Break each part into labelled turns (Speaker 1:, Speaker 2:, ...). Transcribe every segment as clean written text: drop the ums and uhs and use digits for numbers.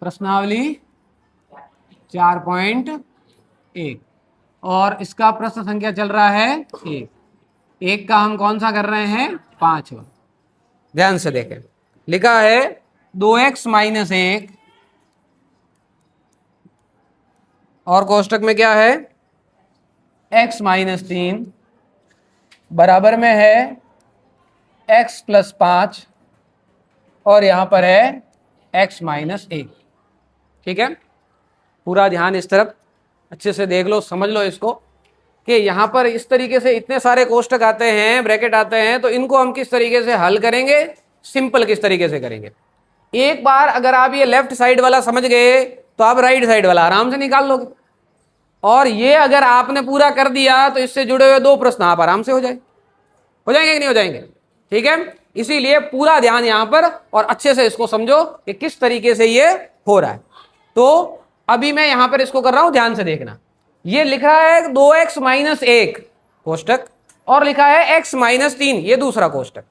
Speaker 1: प्रश्नावली 4.1 और इसका प्रश्न संख्या चल रहा है 1 का हम कौन सा कर रहे हैं 5। ध्यान से देखें, लिखा है 2x माइनस 1 और कोष्टक में क्या है x माइनस 3 बराबर में है x प्लस 5 और यहां पर है x माइनस 1। ठीक है, पूरा ध्यान इस तरफ अच्छे से देख लो, समझ लो इसको कि यहां पर इस तरीके से इतने सारे कोष्टक आते हैं, ब्रैकेट आते हैं, तो इनको हम किस तरीके से हल करेंगे, सिंपल किस तरीके से करेंगे। एक बार अगर आप ये लेफ्ट साइड वाला समझ गए तो आप राइट साइड वाला आराम से निकाल लोगे, और ये अगर आपने पूरा कर दिया तो इससे जुड़े हुए 2 प्रश्न आप आराम से हो जाएंगे कि नहीं हो जाएंगे। ठीक है, इसीलिए पूरा ध्यान यहां पर और अच्छे से इसको समझो कि किस तरीके से ये हो रहा है। तो अभी मैं यहां पर इसको कर रहा हूं, ध्यान से देखना। ये लिखा है 2x माइनस 1 कोष्टक और लिखा है x माइनस 3 ये दूसरा कोष्टक।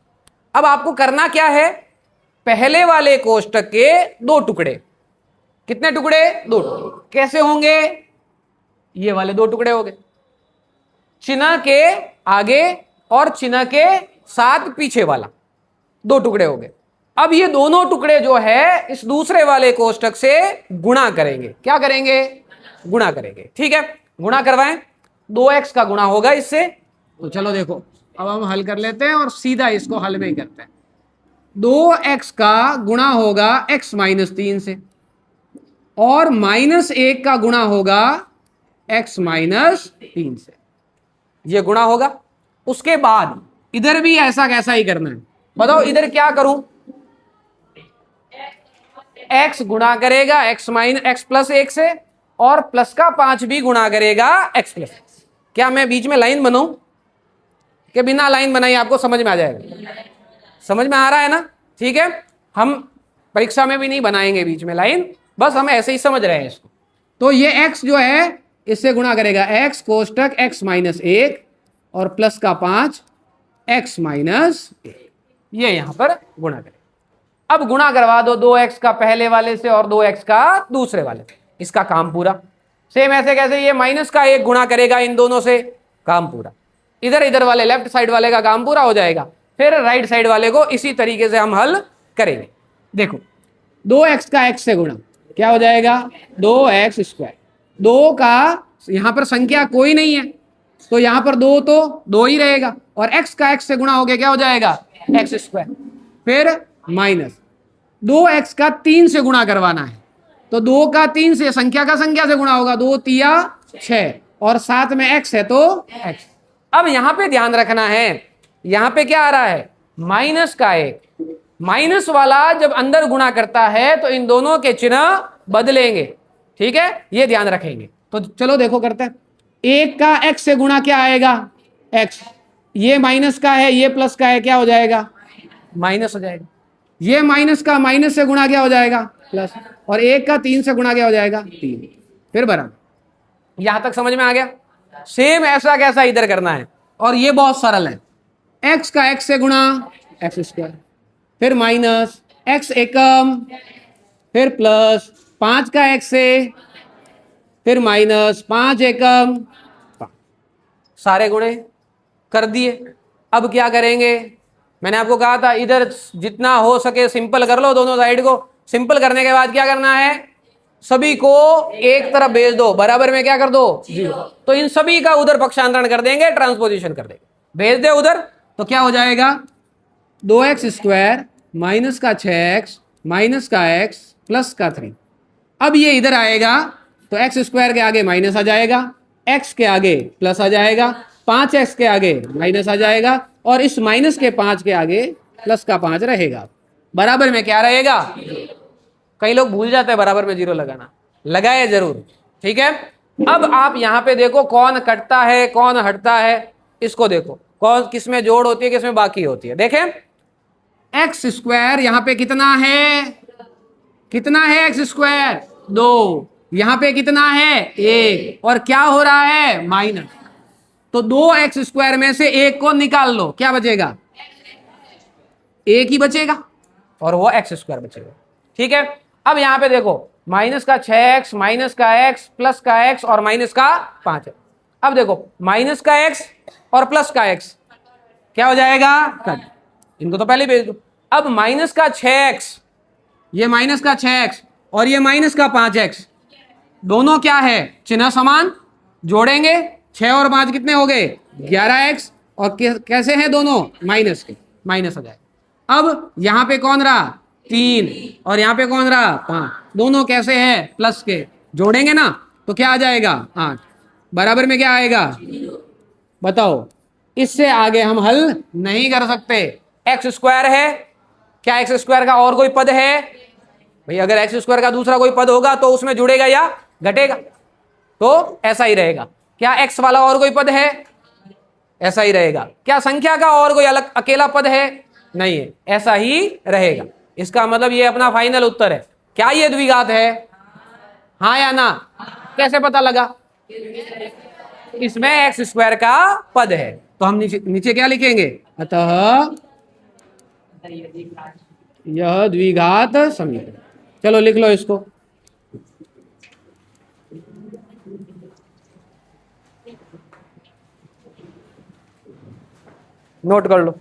Speaker 1: अब आपको करना क्या है, पहले वाले कोष्टक के 2 टुकड़े, कितने टुकड़े 2 टुकड़े कैसे होंगे, ये वाले 2 टुकड़े हो गए, चिन्ह के आगे और चिन्ह के साथ पीछे वाला 2 टुकड़े हो गए। अब ये दोनों टुकड़े जो है इस दूसरे वाले कोष्टक से गुणा करेंगे। क्या करेंगे, गुणा करेंगे। ठीक है, गुणा करवाएं, 2x का गुणा होगा इससे। तो चलो देखो, अब हम हल कर लेते हैं और सीधा इसको हल में ही करते हैं। 2x का गुणा होगा x माइनस 3 से और माइनस 1 का गुणा होगा x माइनस 3 से, ये गुणा होगा। उसके बाद इधर भी ऐसा कैसा ही करना है, बताओ इधर क्या करूं, x गुणा करेगा x प्लस 1 से और प्लस का 5 भी गुणा करेगा x प्लस। क्या मैं बीच में लाइन बनाऊं कि बिना लाइन बनाई आपको समझ में आ जाएगा, समझ में आ रहा है ना। ठीक है, हम परीक्षा में भी नहीं बनाएंगे बीच में लाइन, बस हम ऐसे ही समझ रहे हैं इसको। तो ये x जो है इससे गुणा करेगा x कोष्टक x माइनस 1 और प्लस का 5 x माइनस 1, ये यहां पर गुणा करेगा। अब गुणा करवा दो 2x का पहले वाले से और 2x का दूसरे वाले से, इसका काम पूरा। सेम ऐसे कैसे, ये माइनस का 1 गुणा करेगा इन दोनों से, काम पूरा। इधर वाले लेफ्ट साइड वाले का काम पूरा हो जाएगा। फिर राइट साइड वाले को इसी तरीके से हम हल करेंगे। देखो 2x का x से गुणा क्या हो जाएगा 2x स्क्वायर, 2 का यहां पर संख्या कोई नहीं है तो यहां पर 2 तो 2 ही रहेगा, और x का x से गुणा हो गया क्या हो जाएगा x स्क्वायर। फिर माइनस 2x का 3 से गुणा करवाना है तो 2 का 3 से संख्या का संख्या से गुणा होगा, 2 तिया 6 और साथ में x है तो x। अब यहां पे ध्यान रखना है, यहां पे क्या आ रहा है माइनस का 1, माइनस वाला जब अंदर गुणा करता है तो इन दोनों के चिन्ह बदलेंगे। ठीक है, ये ध्यान रखेंगे। तो चलो देखो करते हैं, 1 का x से गुणा क्या आएगा x, ये माइनस का है ये प्लस का है, क्या हो जाएगा माइनस हो जाएगा। ये माइनस का माइनस से गुणा क्या हो जाएगा प्लस, और 1 का 3 से गुणा क्या हो जाएगा 3। फिर बराबर, यहां तक समझ में आ गया। सेम ऐसा कैसा इधर करना है, और ये बहुत सरल है, x का x से गुणा x स्क्वायर, फिर माइनस x एकम, फिर प्लस 5 का x से, फिर माइनस 5 एकम 5, सारे गुणे कर दिए। अब क्या करेंगे, मैंने आपको कहा था इधर जितना हो सके सिंपल कर लो, दोनों साइड को। सिंपल करने के बाद क्या करना है, सभी को एक तरफ भेज दो, बराबर में क्या कर दो 0, तो इन सभी का उधर पक्षांतरण कर देंगे, ट्रांसपोजिशन कर देंगे, भेज दे उधर। तो क्या हो जाएगा 2x स्क्वायर माइनस का 6x माइनस का x प्लस का 3। अब ये इधर आएगा तो x स्क्वायर के आगे माइनस आ जाएगा, x के आगे प्लस आ जाएगा, 5x के आगे माइनस आ जाएगा, और इस माइनस के 5 के आगे प्लस का 5 रहेगा, बराबर में क्या रहेगा। कई लोग भूल जाते हैं बराबर में 0 लगाना, लगाए जरूर। ठीक है, अब आप यहां पे देखो कौन कटता है कौन हटता है, इसको देखो कौन किस में जोड़ होती है किस में बाकी होती है। देखें एक्स स्क्वायर यहां पे कितना है, कितना है एक्स स्क्वायर 2, यहां पे कितना है 1, और क्या हो रहा है माइनस। तो 2x स्क्वायर में से 1 को निकाल लो, क्या बचेगा 1 ही बचेगा और वो x स्क्वायर बचेगा। ठीक है, अब यहां पे देखो माइनस का 6x माइनस का x प्लस का x और माइनस का 5 है। अब देखो माइनस का x और प्लस का x क्या हो जाएगा, कट। इनको तो पहले भेज दो। अब माइनस का 6x, ये माइनस का 6x और ये माइनस का 5x, दोनों क्या है, चिन्ह समान, जोड़ेंगे 6 और 5 कितने हो गए 11x, और कैसे हैं दोनों माइनस के, माइनस हो जाए। अब यहां पे कौन रहा 3 और यहां पे कौन रहा 5, दोनों कैसे हैं प्लस के, जोड़ेंगे ना तो क्या आ जाएगा 8, बराबर में क्या आएगा, बताओ। इससे आगे हम हल नहीं कर सकते। एक्स स्क्वायर है, क्या एक्स स्क्वायर का और कोई पद है भाई, अगर एक्स स्क्वायर का दूसरा कोई पद होगा तो उसमें जुड़ेगा या घटेगा, तो ऐसा ही रहेगा। क्या एक्स वाला और कोई पद है, ऐसा ही रहेगा। क्या संख्या का और कोई अलग अकेला पद है, नहीं है, ऐसा ही रहेगा। इसका मतलब ये अपना फाइनल उत्तर है। क्या ये द्विघात है, हाँ या ना, कैसे पता लगा, इसमें एक्स स्क्वायर का पद है, तो हम नीचे नीचे क्या लिखेंगे, अतः यह द्विघात समीकरण। चलो लिख लो इसको, नोट कर लो।